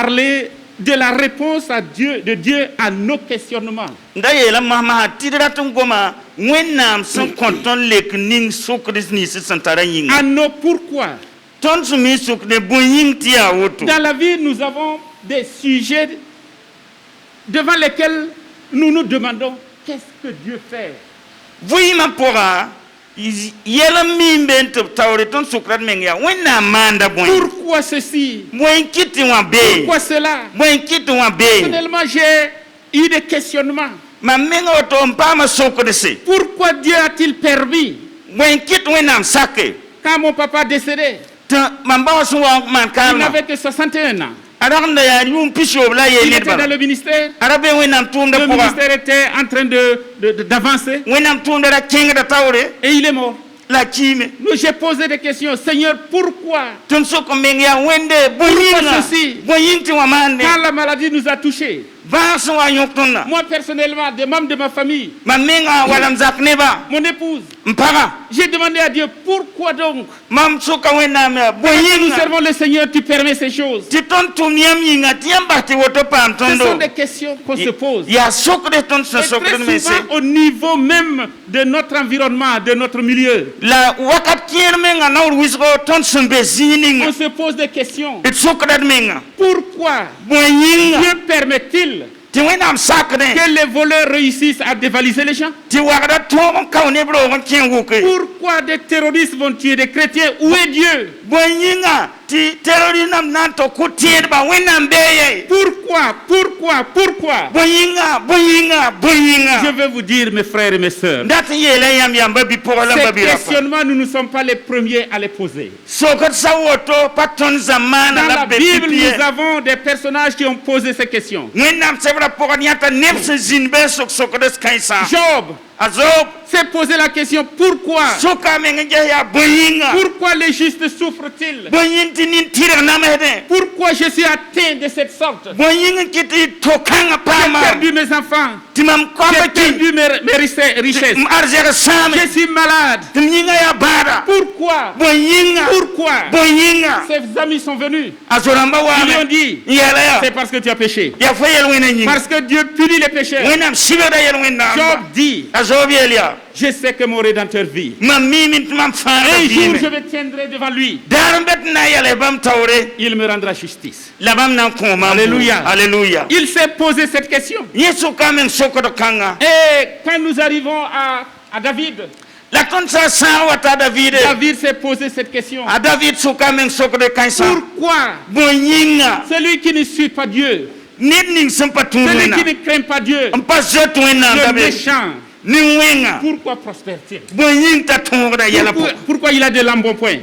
parler de la réponse de Dieu à nos questionnements. D'ailleurs, maman, tidratum goma, wenam son content lek ning sokris ni se santarayin. À nos pourquoi. Ton sumi sok de boying tia woto. Dans la vie, nous avons des sujets devant lesquels nous nous demandons qu'est-ce que Dieu fait. Vous m'appora, yela mimben tawre ton sokrat mengia, wenam manda boy. Pourquoi ceci? Boy kiti wa be. Pourquoi cela? Boy kiti wa be. Personnellement, j'ai eu des questionnements. Ma menga oto mpama sokrise. Pourquoi Dieu a-t-il permis, Boy kiti wenam sake. quand mon papa décédé, il il n'avait que 61 ans. Il Il était dans le ministère. Le ministère était en train d'avancer. Et il est mort. J'ai posé des questions. Seigneur, pourquoi? Pourquoi ceci? Quand la maladie nous a touchés. Moi personnellement, des membres de ma famille, mon épouse, j'ai demandé à Dieu, pourquoi donc? Quand nous servons le Seigneur, tu permets ces choses. Ce sont des questions qu'on se pose. Et très souvent, au niveau même de notre environnement, de notre milieu, on se pose des questions. Pourquoi Dieu permet-il que les voleurs réussissent à dévaliser les gens? Pourquoi des terroristes vont tuer des chrétiens? Où est Dieu? Pourquoi? Je veux vous dire, mes frères et mes sœurs, ces questionnements, nous ne sommes pas les premiers à les poser. Dans la Bible, nous avons des personnages qui ont posé ces questions. Job s'est posé la question, pourquoi? Pourquoi les justes souffrent-ils? Pourquoi je suis atteint de cette sorte? J'ai perdu mes enfants. J'ai perdu mes richesses. Je suis malade. Pourquoi? Ses amis sont venus. Ils lui ont dit, c'est parce que tu as péché. Parce que Dieu punit les pécheurs. Job dit, je sais que mon Rédempteur vit. Un jour, je me tiendrai devant lui. Il me rendra justice. Alléluia. Alléluia. Il s'est posé cette question. Et quand nous arrivons à David, David s'est posé cette question. Pourquoi celui qui ne suit pas Dieu, celui qui ne craint pas Dieu, le méchant, pourquoi prospère-t-il? Pourquoi il a de l'embonpoint?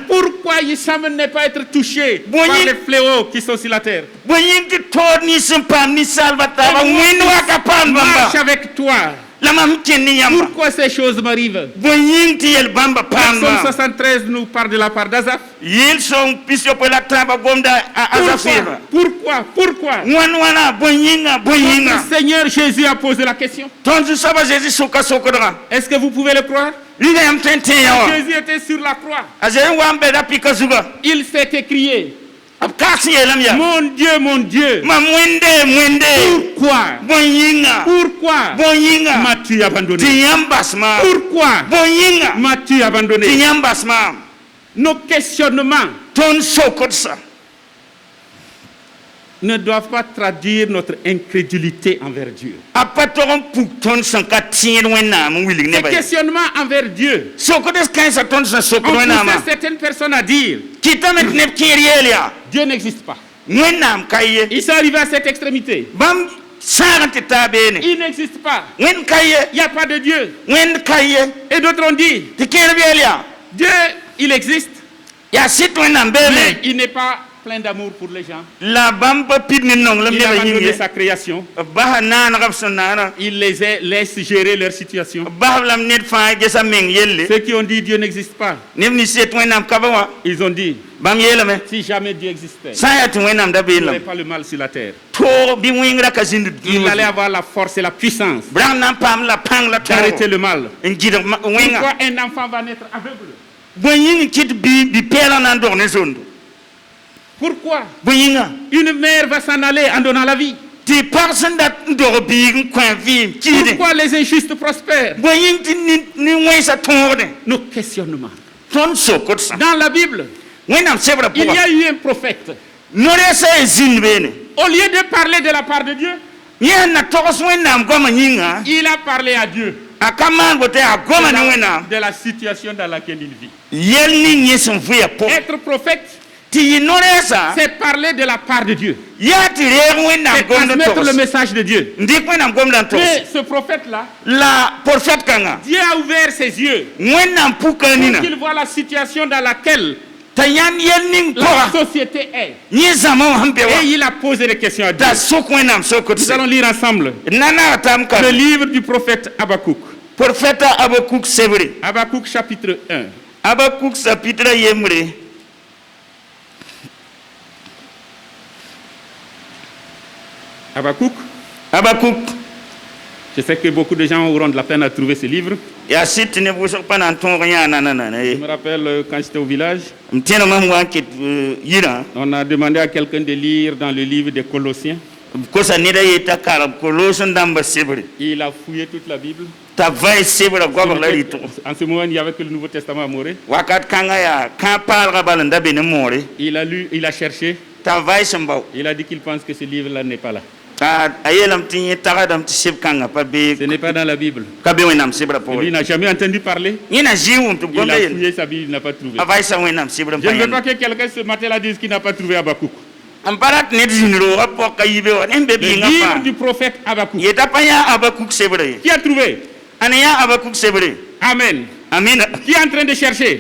Pourquoi il semble ne pas être touché par les fléaux qui sont sur la terre? Marche avec toi. Pourquoi ces choses m'arrivent? Psaume 73 nous parle de la part d'Azaph. Pourquoi? Notre Seigneur Jésus a posé la question. Est-ce que vous pouvez le croire? Jésus était sur la croix. Il s'est écrié, mon Dieu, pourquoi m'as-tu abandonné? Pourquoi m'as-tu abandonné? Nos questionnements ne doivent pas traduire notre incrédulité envers Dieu. Ces questionnements envers Dieu ont poussé certaines personnes à dire, Dieu n'existe pas. Ils sont arrivés à cette extrémité. Il n'existe pas. Il n'y a pas de Dieu. Et d'autres ont dit, Dieu, il existe, mais il n'est pas plein d'amour pour les gens. Il a abandonné sa création. Il les laisse gérer leur situation. Ceux qui ont dit Dieu n'existe pas, ils ont dit, si jamais Dieu existait, il n'y aurait pas le mal sur la terre. Il allait avoir la force et la puissance d'arrêter le mal. Pourquoi un enfant va naître aveugle? Pourquoi une mère va s'en aller en donnant la vie? Pourquoi les injustes prospèrent? Nos questionnements. Dans la Bible, il y a eu un prophète. Au lieu de parler de la part de Dieu, il a parlé à Dieu de la situation dans laquelle il vit. Être prophète, c'est parler de la part de Dieu. C'est transmettre le message de Dieu. Mais ce prophète-là, Dieu a ouvert ses yeux pour qu'il voit la situation dans laquelle la société est. Et il a posé des questions à Dieu. Nous allons lire ensemble le livre du prophète Habakkuk. Habakkuk chapitre 1. Habakkuk chapitre 1. Habakkuk. Je sais que beaucoup de gens auront de la peine à trouver ce livre. Je me rappelle quand j'étais au village, on a demandé à quelqu'un de lire dans le livre des Colossiens. Il a fouillé toute la Bible. En ce moment, il n'y avait que le Nouveau Testament à Morée. Il a lu, il a cherché. Il a dit qu'il pense que ce livre-là n'est pas là. Ce n'est pas dans la Bible. Lui n'a jamais entendu parler. Il a fouillé sa Bible, il n'a pas trouvé. Je ne veux pas que quelqu'un ce matin-là dise qu'il n'a pas trouvé Habakkuk. Le livre du prophète Habakkuk. Qui a trouvé? Amen. Qui est en train de chercher?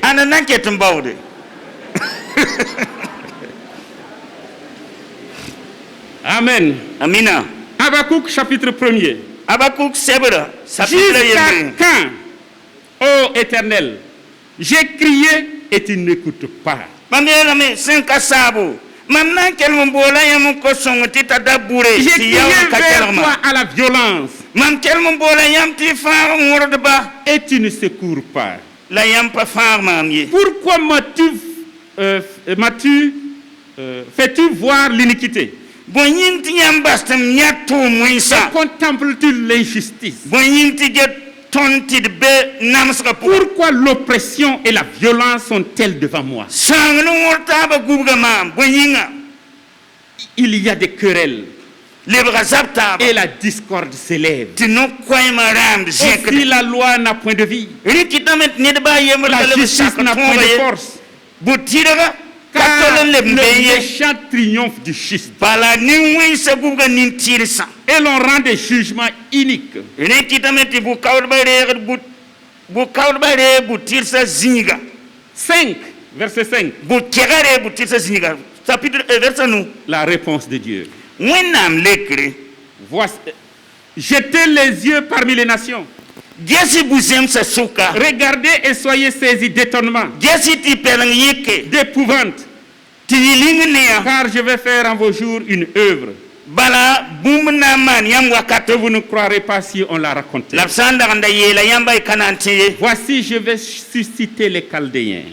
Amen. Amina. Habakkuk chapitre 1er. Habakkuk chapitre Jusqu'à quand, ô Éternel, j'ai crié et tu n'écoutes pas. J'ai crié vers toi à la violence et tu ne secours pas. Pourquoi fais-tu voir l'iniquité? Contemples-tu l'injustice? Pourquoi l'oppression et la violence sont-elles devant moi? Il y a des querelles et la discorde s'élève. Aussi la loi n'a point de vie. La justice n'a point de force. Car le méchant triomphe du juste. Et l'on rend des jugements iniques. 5, verset 5. La réponse de Dieu. Voici, jetez les yeux parmi les nations. Regardez et soyez saisis d'étonnement, d'épouvante, car je vais faire en vos jours une œuvre que vous ne croirez pas si on la raconte. Voici, je vais susciter les Chaldéens,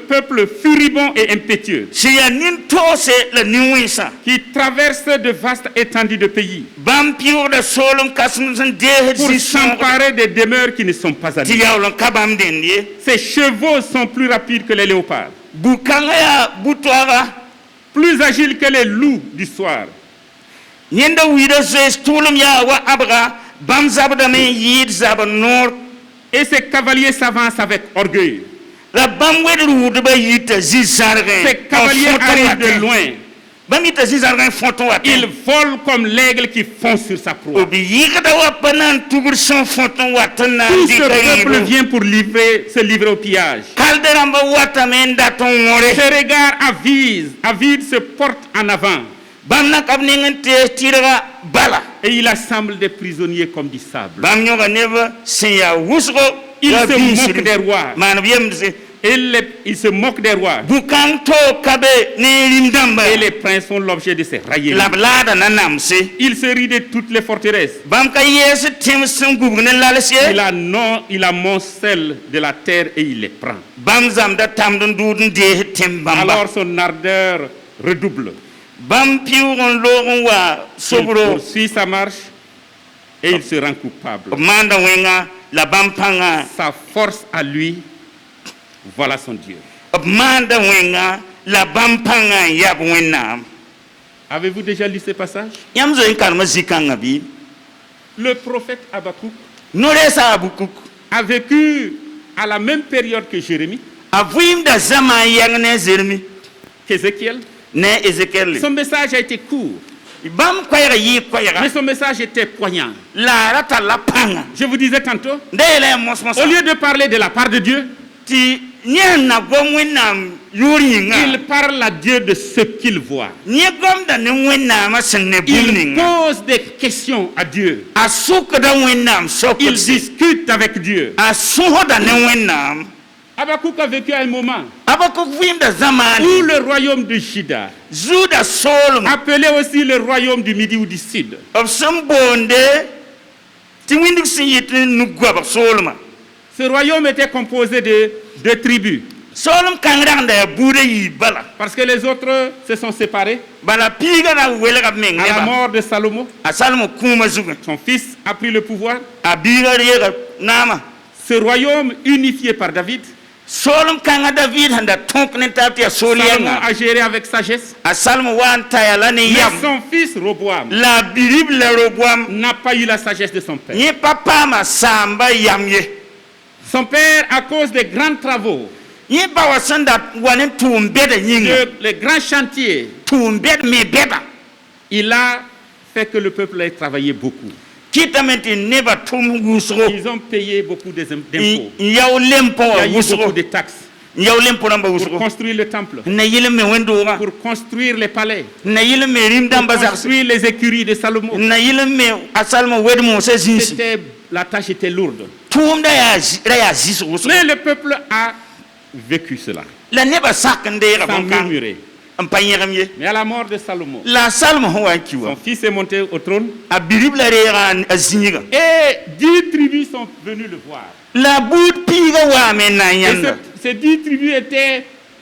peuple furibond et impétueux, qui traverse de vastes étendues de pays pour s'emparer des demeures qui ne sont pas habitées. Ces chevaux sont plus rapides que les léopards, plus agiles que les loups du soir. Et ces cavaliers s'avancent avec orgueil. Ces cavaliers arrivent de loin. Ils volent comme l'aigle qui fond sur sa proie. Tout ce peuple vient pour se livrer au pillage. Ses regards avides se portent en avant. Et il assemble des prisonniers comme du sable. Il se moque des rois Il se moque des rois. Et les princes sont l'objet de ses railleries. Il se rit de toutes les forteresses. Il amoncelle de la terre et il les prend. Alors son ardeur redouble. Il poursuit sa marche et il se rend coupable. Sa force à lui, voilà son Dieu. Avez-vous déjà lu ce passage? Le prophète Habakkuk a vécu à la même période que Jérémie, qu'Ézéchiel. Son message a été court, mais son message était poignant. Je vous disais tantôt, au lieu de parler de la part de Dieu, il parle à Dieu de ce qu'il voit. Il pose des questions à Dieu. Il discute avec Dieu. Habakkuk a vécu à un moment où le royaume de Juda, appelé aussi le royaume du Midi ou du Sud, ce royaume était composé de deux tribus. Parce que les autres se sont séparés. À la mort de Salomon, son fils a pris le pouvoir. Ce royaume unifié par David, Salomon a géré avec sagesse. Mais son fils Roboam n'a pas eu la sagesse de son père. Son père, à cause des grands travaux, les grands chantiers, il a fait que le peuple ait travaillé beaucoup. Ils ont payé beaucoup d'impôts. Il y a eu beaucoup de taxes pour construire le temple, pour construire les palais, pour construire les écuries de Salomon. La tâche était lourde. Mais le peuple a vécu cela sans murmurer. Mais à la mort de Salomon, son fils est monté au trône et 10 tribus sont venues le voir. Et ces 10 tribus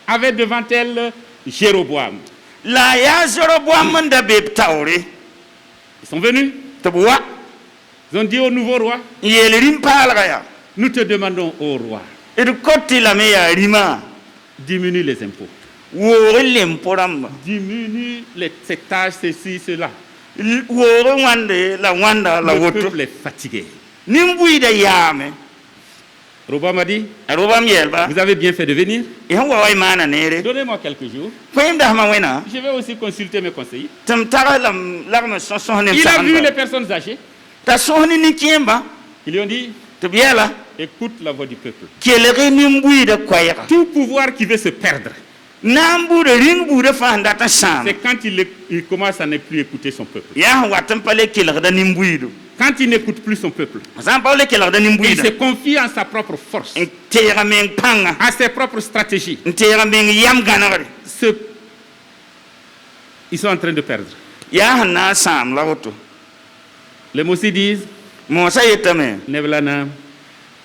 avaient devant elles Jéroboam. Ils sont venus. Ils ont dit au nouveau roi, nous te demandons au roi, diminue les impôts. Diminue ces tâches, ceci, cela. Le peuple est fatigué. Roboam a dit, vous avez bien fait de venir. Donnez-moi quelques jours. Je vais aussi consulter mes conseillers. Il a vu les personnes âgées. Ils lui ont dit, écoute la voix du peuple. Tout pouvoir qui veut se perdre, c'est quand il commence à ne plus écouter son peuple. Quand il n'écoute plus son peuple, il se confie en sa propre force, à ses propres stratégies. Ils sont en train de perdre. Les Mossi disent, Nevlana,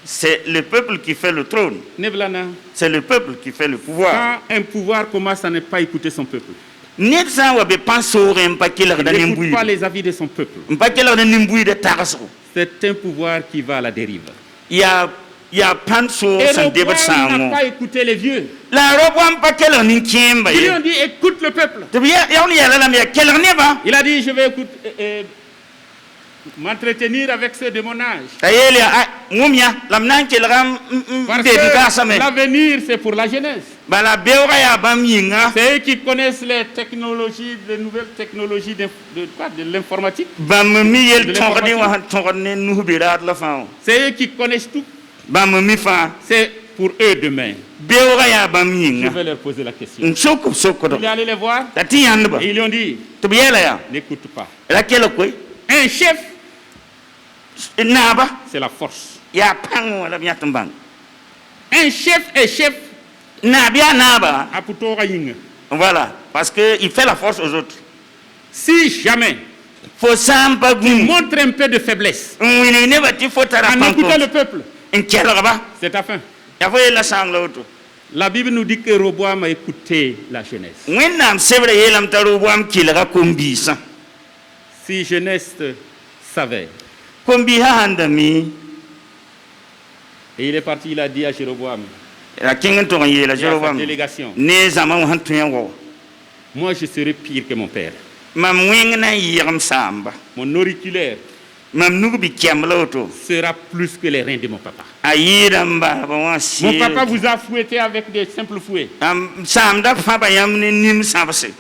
c'est le peuple qui fait le trône. Nevlana, c'est le peuple qui fait le pouvoir. Quand un pouvoir commence à ne pas écouter son peuple, il n'écoute pas les avis de son peuple. C'est un pouvoir qui va à la dérive. Et Roboam n'a pas écouté les vieux. Ils lui ont dit, écoute le peuple. Il a dit, je vais écouter, m'entretenir avec ceux de mon âge. Parce que l'avenir, c'est pour la jeunesse. C'est eux qui connaissent les technologies, les nouvelles technologies de l'informatique. C'est eux qui connaissent tout. C'est pour eux demain. Je vais leur poser la question. Il est allé les voir et ils lui ont dit, n'écoute pas. Un chef, c'est la force. Un chef est chef Voilà, parce qu'il fait la force aux autres. Si jamais il montre un peu de faiblesse en écoutant le peuple, c'est ta fin. La Bible nous dit que Roboam a écouté la jeunesse. Si jeunesse savait. Et il est parti, il a dit à Jéroboam, à sa délégation, moi je serai pire que mon père. Mon auriculaire sera plus que les reins de mon papa. Mon papa vous a fouetté avec des simples fouets.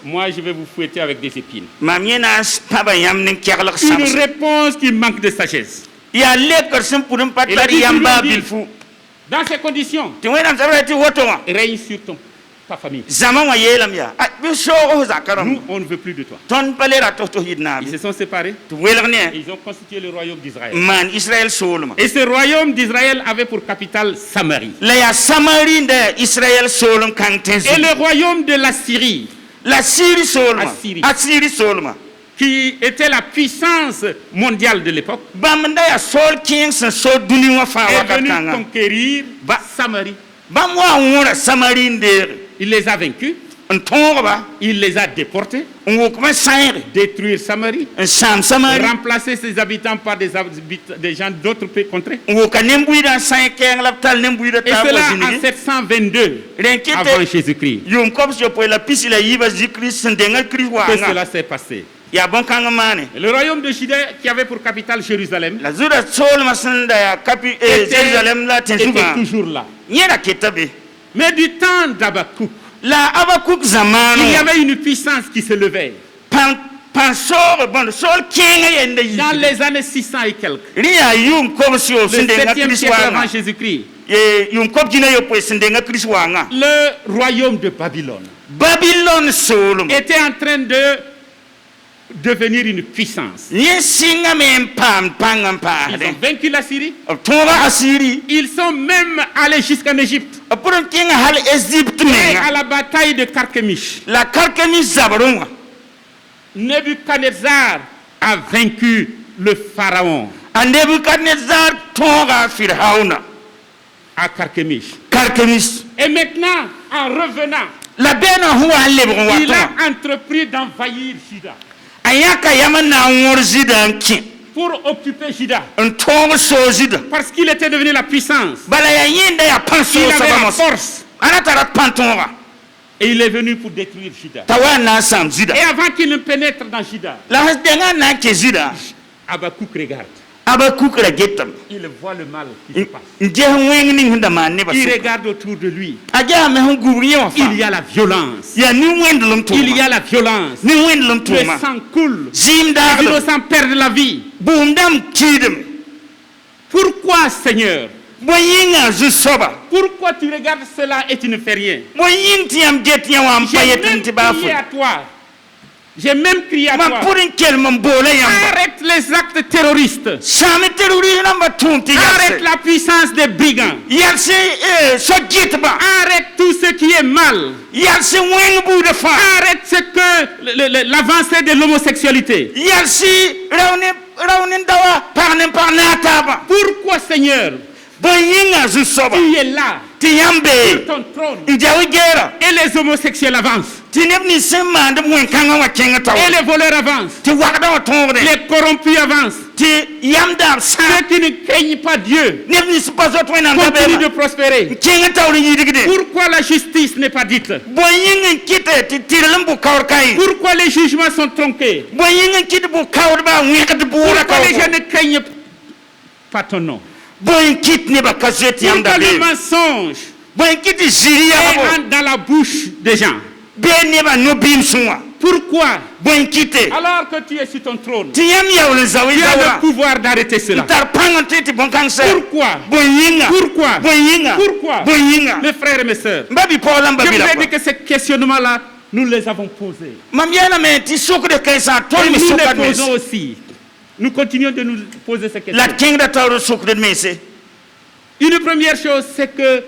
Moi je vais vous fouetter avec des épines. Une réponse qui manque de sagesse. Il a dit, dans ces conditions, règne sur ta famille. Nous, on ne veut plus de toi. Ils se sont séparés. Ils ont constitué le royaume d'Israël. Et ce royaume d'Israël avait pour capitale Samarie. Et le royaume de l'Assyrie, qui était la puissance mondiale de l'époque, est venu conquérir Samarie. Il les a vaincus. Il les a déportés. Détruire Samarie. Remplacer ses habitants par des gens d'autres contrées. Et cela en 722 avant Jésus-Christ. Que cela s'est passé. Le royaume de Juda, qui avait pour capitale Jérusalem, était toujours là. Mais du temps d'Abakouk, il y avait une puissance qui se levait. Dans les années 600 et quelques, le 7e siècle avant Jésus-Christ, le royaume de Babylone était en train de devenir une puissance. Ils ont vaincu la Syrie. Ils sont même allés jusqu'en Égypte. Et à la bataille de Carchemish, Nebuchadnezzar a vaincu le pharaon à Carchemish. Et maintenant, en revenant, il a entrepris d'envahir Juda pour occuper Juda, parce qu'il était devenu la puissance. Il avait la force. Et il est venu pour détruire Juda. Et avant qu'il ne pénètre dans Juda, Habakkuk regarde. Il voit le mal qui se passe. Il regarde autour de lui. Il y a la violence. Il y a la violence. Le sang coule. Les innocents perdent la vie. Pourquoi, Seigneur? Pourquoi tu regardes cela et tu ne fais rien? J'ai même crié à toi. J'ai même crié à toi. Arrête les actes terroristes. Arrête la puissance des brigands. Arrête tout ce qui est mal. Arrête ce que l'avancée de l'homosexualité. Pourquoi, Seigneur? Tu es là sur ton trône et les homosexuels avancent et les voleurs avancent, les corrompus avancent, ceux qui ne craignent pas Dieu continuent de prospérer. Pourquoi la justice n'est pas dite? Pourquoi les jugements sont tronqués? Pourquoi les gens ne craignent pas ton nom? Pourquoi le mensonge est dans la bouche des gens? Pourquoi? Alors que tu es sur ton trône, tu as le pouvoir d'arrêter cela. Pourquoi? Mes frères et mes sœurs, je vous ai dit que ces questionnements-là, nous les avons posés. Et nous les posons aussi. Nous continuons de nous poser ces questions. Une première chose, c'est que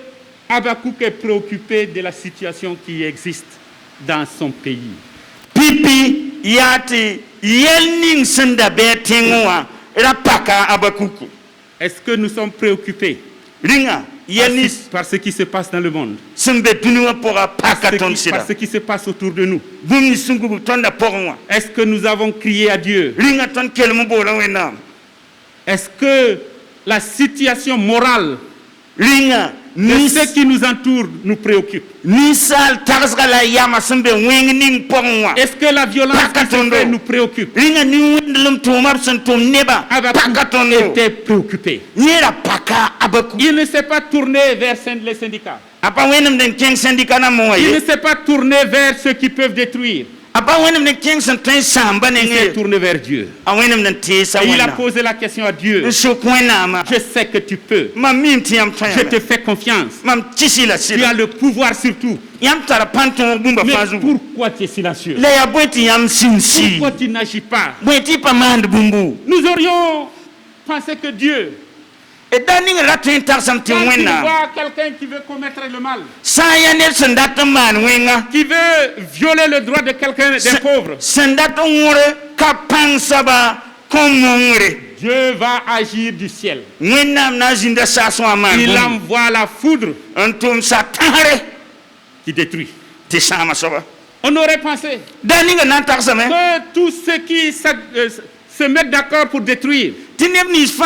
Habakkuk est préoccupé de la situation qui existe dans son pays. Pipi yati yelning senda betingwa rapaka Habakkuk. Est-ce que nous sommes préoccupés Ringa par ce qui se passe dans le monde, par ce qui se passe autour de nous? Est-ce que nous avons crié à Dieu? Est-ce que la situation morale de ceux qui nous entourent nous préoccupe? Est-ce que la violence qui se fait nous préoccupe? Habakkuk était préoccupé. Il ne s'est pas tourné vers les syndicats. Il ne s'est pas tourné vers ceux qui peuvent détruire. Il s'est tourné vers Dieu. Et il a posé la question à Dieu. Je sais que tu peux. Je te fais confiance. Tu as le pouvoir sur tout. Mais pourquoi tu es silencieux? Pourquoi tu n'agis pas? Nous aurions pensé que Dieu, quand il voit quelqu'un qui veut commettre le mal, qui veut violer le droit de quelqu'un, des pauvres, Dieu va agir du ciel. Il envoie la foudre qui détruit. On aurait pensé que tous ceux qui se mettent d'accord pour détruire, Dieu va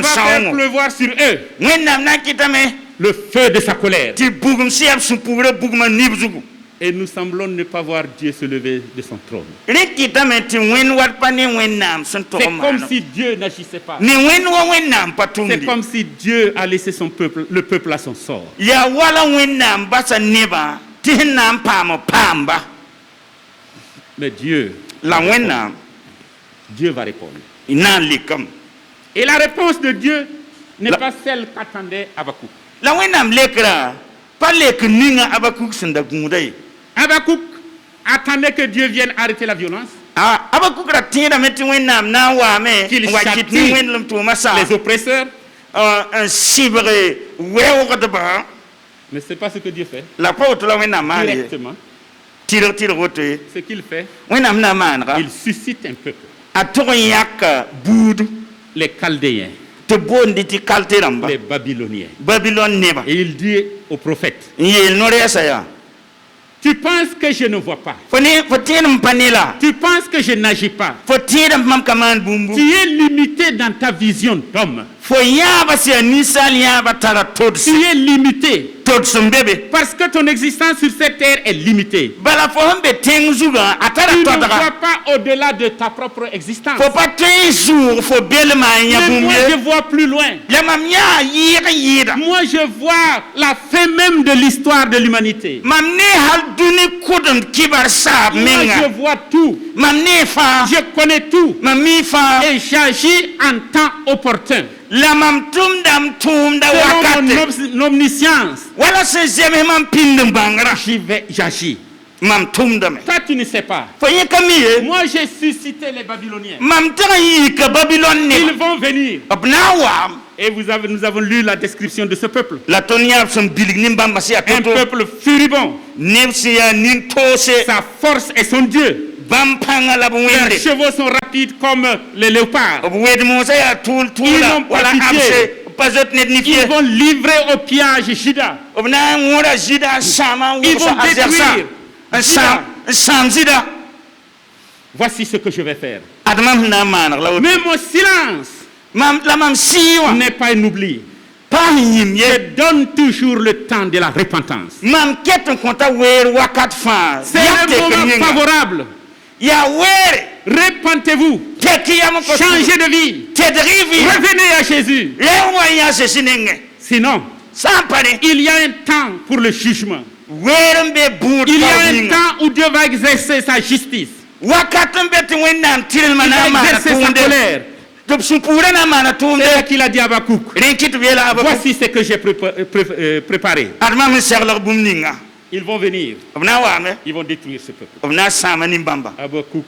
faire pleuvoir sur eux le feu de sa colère. Et nous semblons ne pas voir Dieu se lever de son trône. C'est comme si Dieu n'agissait pas. C'est comme si Dieu a laissé le peuple à son sort. Mais Dieu va répondre. Et la réponse de Dieu n'est pas celle qu'attendait Habakkuk. Habakkuk attendait que Dieu vienne arrêter la violence, qu'il châtie les oppresseurs. Mais ce n'est pas ce que Dieu fait. Directement, ce qu'il fait, il suscite un peuple, les Chaldéens, les Babyloniens. Et il dit au prophète, tu penses que je ne vois pas? Tu penses que je n'agis pas? Tu es limité dans ta vision d'homme. Tu es limité parce que ton existence sur cette terre est limitée. Tu ne vois pas au-delà de ta propre existence. Mais moi je vois plus loin. Moi je vois la fin même de l'histoire de l'humanité. Moi je vois tout. Je connais tout. Et j'agis en temps opportun. Selon mon omniscience, j'agis. Toi, tu ne sais pas. Moi, j'ai suscité les Babyloniens. Ils vont venir. Et nous avons lu la description de ce peuple. Un peuple furibond. Sa force est son Dieu. Leurs chevaux sont rapides comme les léopards. Ils n'ont pas pitié. Ils vont livrer au pillage Juda. Ils vont détruire Juda. Voici ce que je vais faire. Mais mon silence n'est pas un oubli. Je donne toujours le temps de la repentance. C'est un moment favorable. Repentez-vous. Changez de vie. Revenez à Jésus. Sinon, il y a un temps pour le jugement. Il y a un temps où Dieu va exercer sa justice. Il va exercer sa colère. C'est là qu'il a dit à Habakkuk, voici ce que j'ai préparé. Ils vont venir. Ils vont détruire ce peuple. Habakkuk,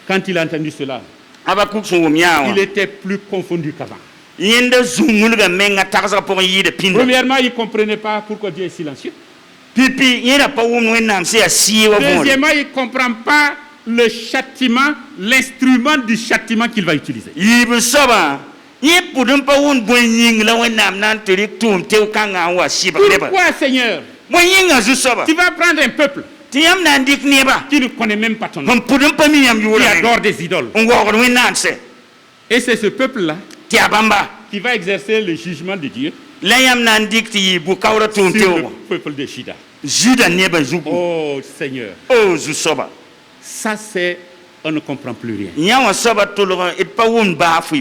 quand il a entendu cela, il était plus confondu qu'avant. Premièrement, il ne comprenait pas pourquoi Dieu est silencieux. Deuxièmement, il ne comprend pas le châtiment, l'instrument du châtiment qu'il va utiliser. Pourquoi, Seigneur, tu vas prendre un peuple qui ne connaît même pas ton nom, qui adore des idoles? Et c'est ce peuple-là qui va exercer le jugement de Dieu sur le peuple de Juda. Oh Seigneur, ça c'est, on ne comprend plus rien.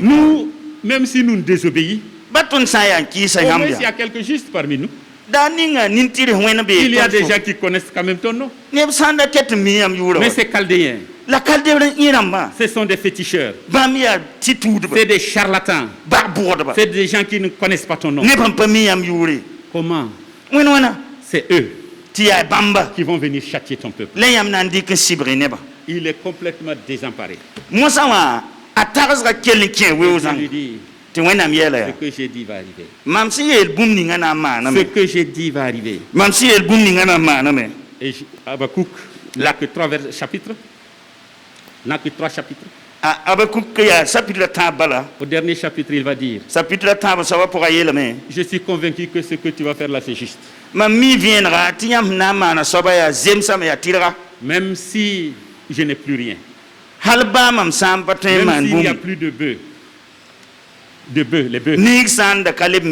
Nous, même si nous désobéissons, au moins il y a quelques justes parmi nous. Il y a des gens qui connaissent quand même ton nom. Mais ces Chaldéens, ce sont des féticheurs. C'est des charlatans. C'est des gens qui ne connaissent pas ton nom. Comment? C'est eux qui vont venir châtier ton peuple. Il est complètement désemparé. Je lui dis, ce que j'ai dit va arriver. Ce que j'ai dit va arriver. Et Habakkuk n'a que 3 chapitres. N'a que 3 chapitres. Au dernier chapitre, il va dire, je suis convaincu que ce que tu vas faire là, c'est juste. Même si je n'ai plus rien. Même s'il n'y a plus de bœufs. Les bœufs. Il n'y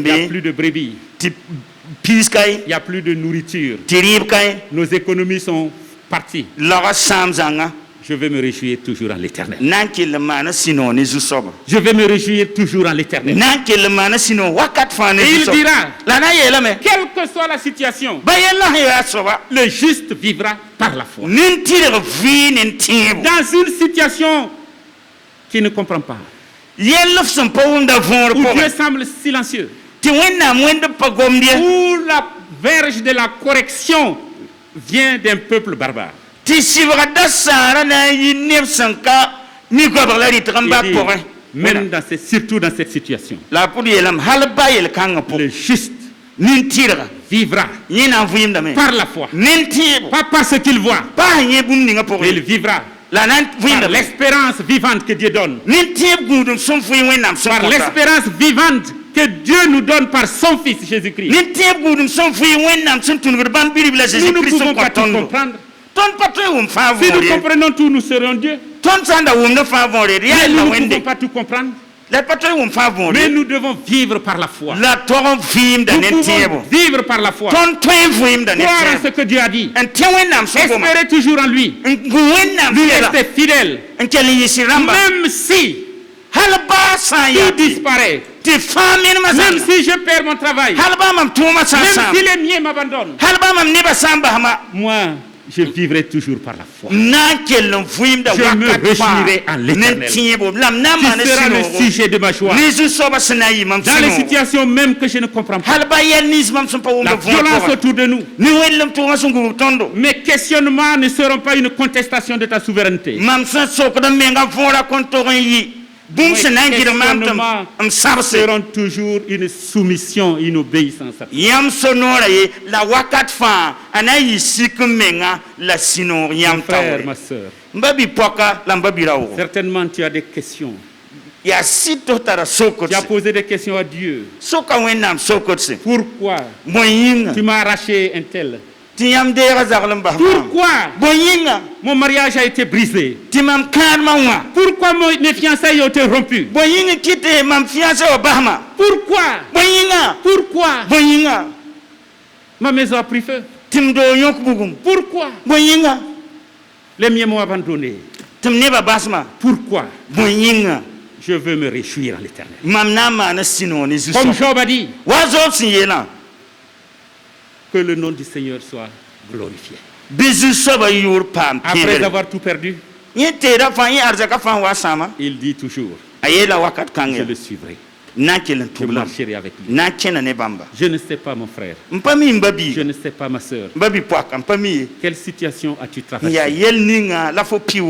a plus de brebis. Il n'y a plus de nourriture. Nos économies sont parties. Je vais me réjouir toujours en l'Éternel. Je vais me réjouir toujours en l'Éternel. Et il dira, quelle que soit la situation, le juste vivra par la foi. Dans une situation qui ne comprend pas, où Dieu semble silencieux, où la verge de la correction vient d'un peuple barbare. Il dit, même surtout dans cette situation, le juste vivra par la foi, pas parce qu'il voit, mais il vivra par l'espérance vivante que Dieu donne, par l'espérance vivante que Dieu nous donne par son Fils Jésus-Christ. Nous ne pouvons pas tout comprendre. Si nous comprenons tout, nous serons Dieu. Mais nous ne pouvons pas tout comprendre. Mais nous devons vivre par la foi. Nous pouvons vivre par la foi. Croire à ce que Dieu a dit. Espérer toujours en lui. Lui rester fidèle. Même si tout disparaît. Même si je perds mon travail. Même si les miens m'abandonnent. Moi, je vivrai toujours par la foi. Je me réjouirai en l'Éternel. Tu seras le sujet de ma joie. Dans les situations même que je ne comprends pas. La violence autour de nous. Mes questionnements ne seront pas une contestation de ta souveraineté. Mes questionnements seront toujours une soumission, une obéissance à toi. Mon frère, ma soeur, certainement tu as des questions. Tu as posé des questions à Dieu. Pourquoi tu m'as arraché un tel? Pourquoi mon mariage a été brisé? Pourquoi mes fiançailles ont été rompues? Pourquoi ma maison a pris feu? Pourquoi les miens m'ont abandonné? Pourquoi? Je veux me réjouir en l'Éternel. Comme Job a dit, que le nom du Seigneur soit glorifié. Après avoir tout perdu, il dit toujours, je le suivrai. je marcherai avec lui. Je ne sais pas, mon frère. Je ne sais pas, ma soeur. Quelle situation as-tu traversé?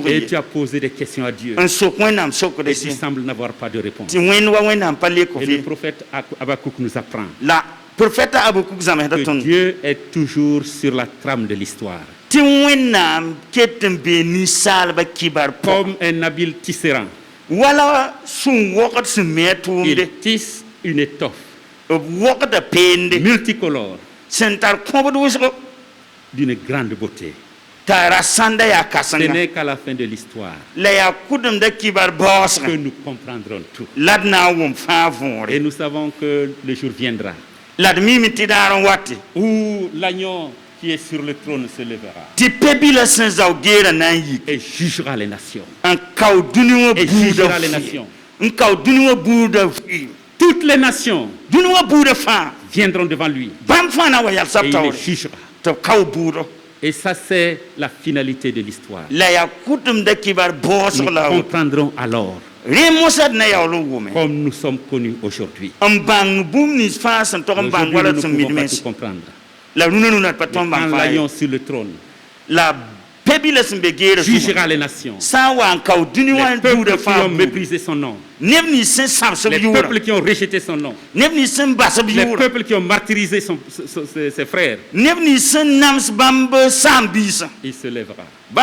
Et tu as posé des questions à Dieu. Et tu sembles n'avoir pas de réponse. Et le prophète Habakkuk nous apprend que Dieu est toujours sur la trame de l'histoire. Comme un habile tisserand, il tisse une étoffe multicolore d'une grande beauté. Ce n'est qu'à la fin de l'histoire que nous comprendrons tout. Et nous savons que le jour viendra où l'agneau qui est sur le trône se lèvera et jugera les nations. Et jugera les nations. Toutes les nations viendront devant lui et il les jugera. Et ça, c'est la finalité de l'histoire. Nous comprendrons alors comme nous sommes connus aujourd'hui. Aujourd'hui, nous ne pouvons pas tout comprendre. Mais quand l'agneau sur le trône jugera les nations, les peuples qui ont méprisé son nom, les peuples qui ont rejeté son nom, les peuples qui ont martyrisé ses frères, il se lèvera et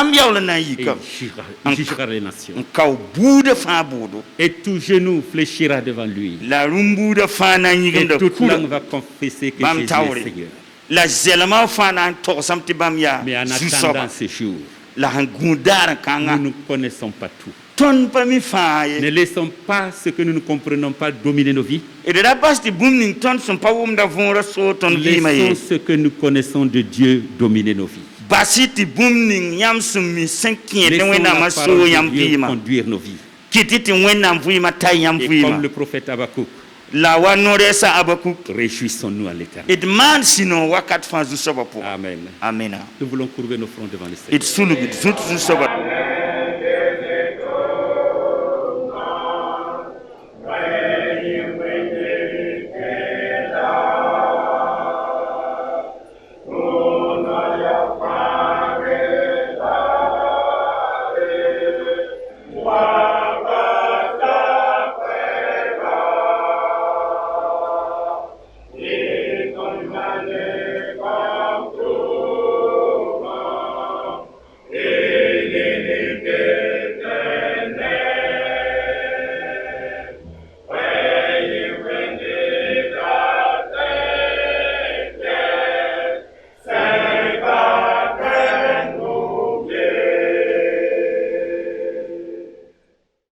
il jugera les nations. Et tout genou fléchira devant lui. Et toute langue va confesser que Jésus est Seigneur. Mais en attendant ce jour, nous ne connaissons pas tout. Ne laissons pas ce que nous ne comprenons pas dominer nos vies. Laissons ce que nous connaissons de Dieu dominer nos vies. Laissons la parole de Dieu conduire nos vies. Et comme le prophète Habakkuk, réjouissons-nous à l'éternel. Amen. Nous voulons courber nos fronts devant le Seigneur.